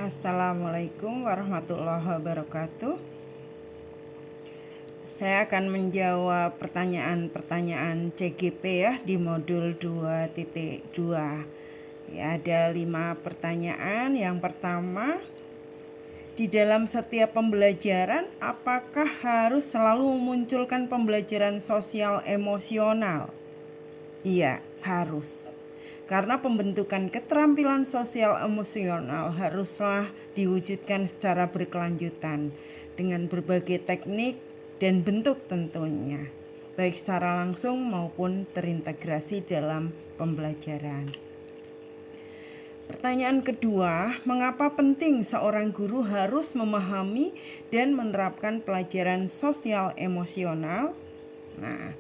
Assalamualaikum warahmatullahi wabarakatuh. Saya akan menjawab pertanyaan-pertanyaan CGP ya di modul 2.2. Ya, ada 5 pertanyaan. Yang pertama, di dalam setiap pembelajaran apakah harus selalu memunculkan pembelajaran sosial emosional? Iya, harus. Karena pembentukan keterampilan sosial emosional haruslah diwujudkan secara berkelanjutan dengan berbagai teknik dan bentuk tentunya, baik secara langsung maupun terintegrasi dalam pembelajaran. Pertanyaan kedua, mengapa penting seorang guru harus memahami dan menerapkan pelajaran sosial emosional? Nah,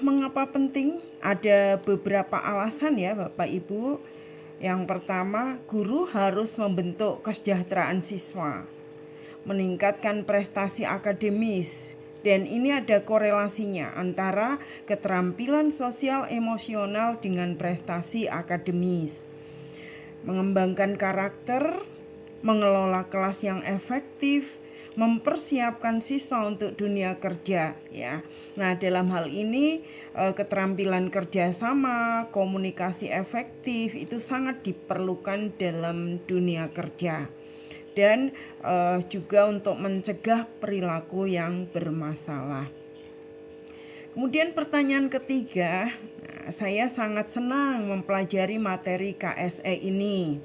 mengapa penting? Ada beberapa alasan ya Bapak Ibu. Yang pertama, guru harus membentuk kesejahteraan siswa, meningkatkan prestasi akademis, dan ini ada korelasinya antara keterampilan sosial emosional dengan prestasi akademis. Mengembangkan karakter, mengelola kelas yang efektif, mempersiapkan siswa untuk dunia kerja ya. Nah, dalam hal ini keterampilan kerjasama, komunikasi efektif itu sangat diperlukan dalam dunia kerja. Dan juga untuk mencegah perilaku yang bermasalah. Kemudian pertanyaan ketiga, saya sangat senang mempelajari materi KSE ini.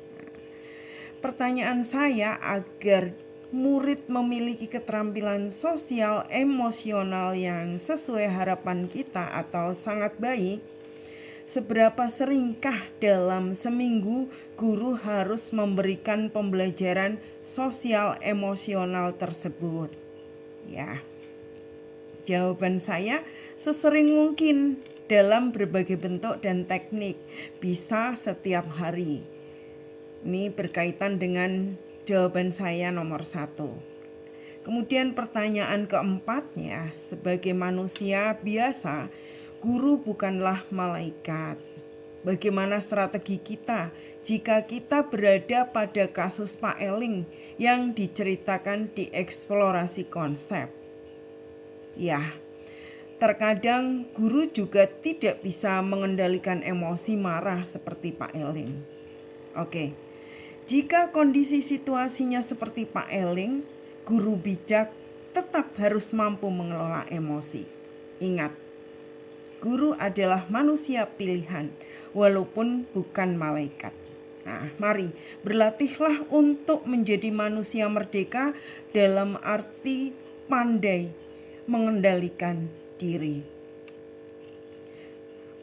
Pertanyaan saya agar murid memiliki keterampilan sosial emosional yang sesuai harapan kita atau sangat baik, seberapa seringkah dalam seminggu guru harus memberikan pembelajaran sosial emosional tersebut? Ya, jawaban saya sesering mungkin dalam berbagai bentuk dan teknik, bisa setiap hari. Ini berkaitan dengan jawaban saya nomor 1. Kemudian pertanyaan keempatnya, sebagai manusia biasa, guru bukanlah malaikat. Bagaimana strategi kita jika kita berada pada kasus Pak Eling yang diceritakan di eksplorasi konsep? Ya, terkadang guru juga tidak bisa mengendalikan emosi marah seperti Pak Eling. Oke, jika kondisi situasinya seperti Pak Eling, guru bijak tetap harus mampu mengelola emosi. Ingat, guru adalah manusia pilihan, walaupun bukan malaikat. Nah, mari berlatihlah untuk menjadi manusia merdeka dalam arti pandai mengendalikan diri.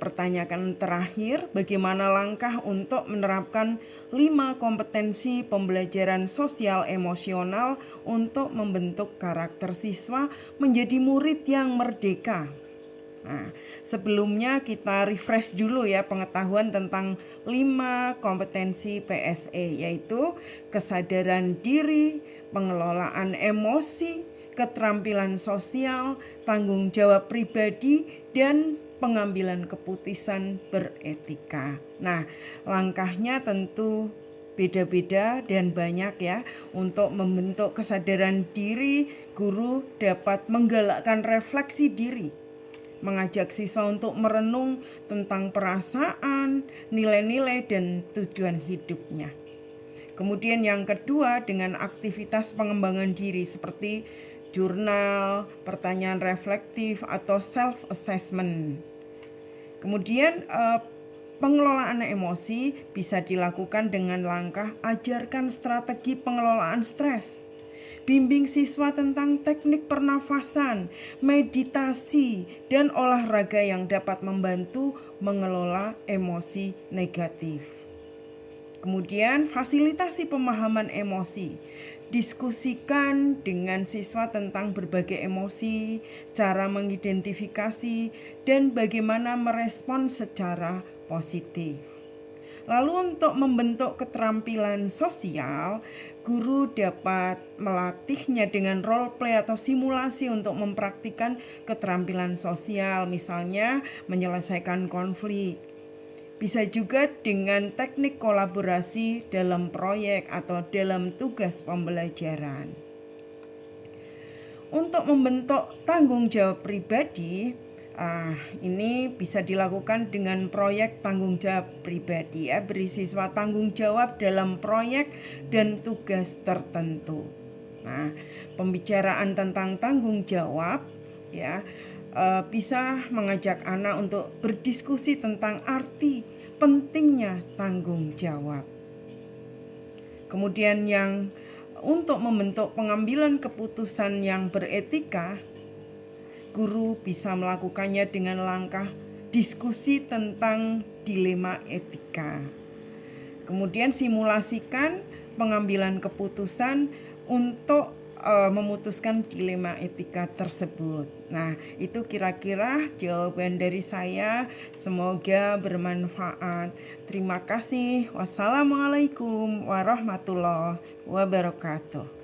Pertanyaan terakhir, bagaimana langkah untuk menerapkan 5 kompetensi pembelajaran sosial emosional untuk membentuk karakter siswa menjadi murid yang merdeka? Nah, sebelumnya kita refresh dulu ya pengetahuan tentang 5 kompetensi PSE, yaitu kesadaran diri, pengelolaan emosi, keterampilan sosial, tanggung jawab pribadi, dan pengambilan keputusan beretika. Nah, langkahnya tentu beda-beda dan banyak ya. Untuk membentuk kesadaran diri, guru dapat menggalakkan refleksi diri, mengajak siswa untuk merenung tentang perasaan, nilai-nilai, dan tujuan hidupnya. Kemudian yang kedua, dengan aktivitas pengembangan diri seperti jurnal, pertanyaan reflektif, atau self-assessment. Kemudian pengelolaan emosi bisa dilakukan dengan langkah ajarkan strategi pengelolaan stres. Bimbing siswa tentang teknik pernafasan, meditasi, dan olahraga yang dapat membantu mengelola emosi negatif. Kemudian fasilitasi pemahaman emosi. Diskusikan dengan siswa tentang berbagai emosi, cara mengidentifikasi, dan bagaimana merespon secara positif. Lalu untuk membentuk keterampilan sosial, guru dapat melatihnya dengan role play atau simulasi untuk mempraktikkan keterampilan sosial, misalnya menyelesaikan konflik, Bisa juga dengan teknik kolaborasi dalam proyek atau dalam tugas pembelajaran. Untuk membentuk tanggung jawab pribadi, ini bisa dilakukan dengan proyek tanggung jawab pribadi ya, beri siswa tanggung jawab dalam proyek dan tugas tertentu. Nah, pembicaraan tentang tanggung jawab ya bisa mengajak anak untuk berdiskusi tentang arti pentingnya tanggung jawab. Kemudian yang untuk membentuk pengambilan keputusan yang beretika, guru bisa melakukannya dengan langkah diskusi tentang dilema etika. Kemudian simulasikan pengambilan keputusan untuk memutuskan dilema etika tersebut. Nah, itu kira-kira jawaban dari saya. Semoga bermanfaat. Terima kasih. Wassalamualaikum warahmatullahi wabarakatuh.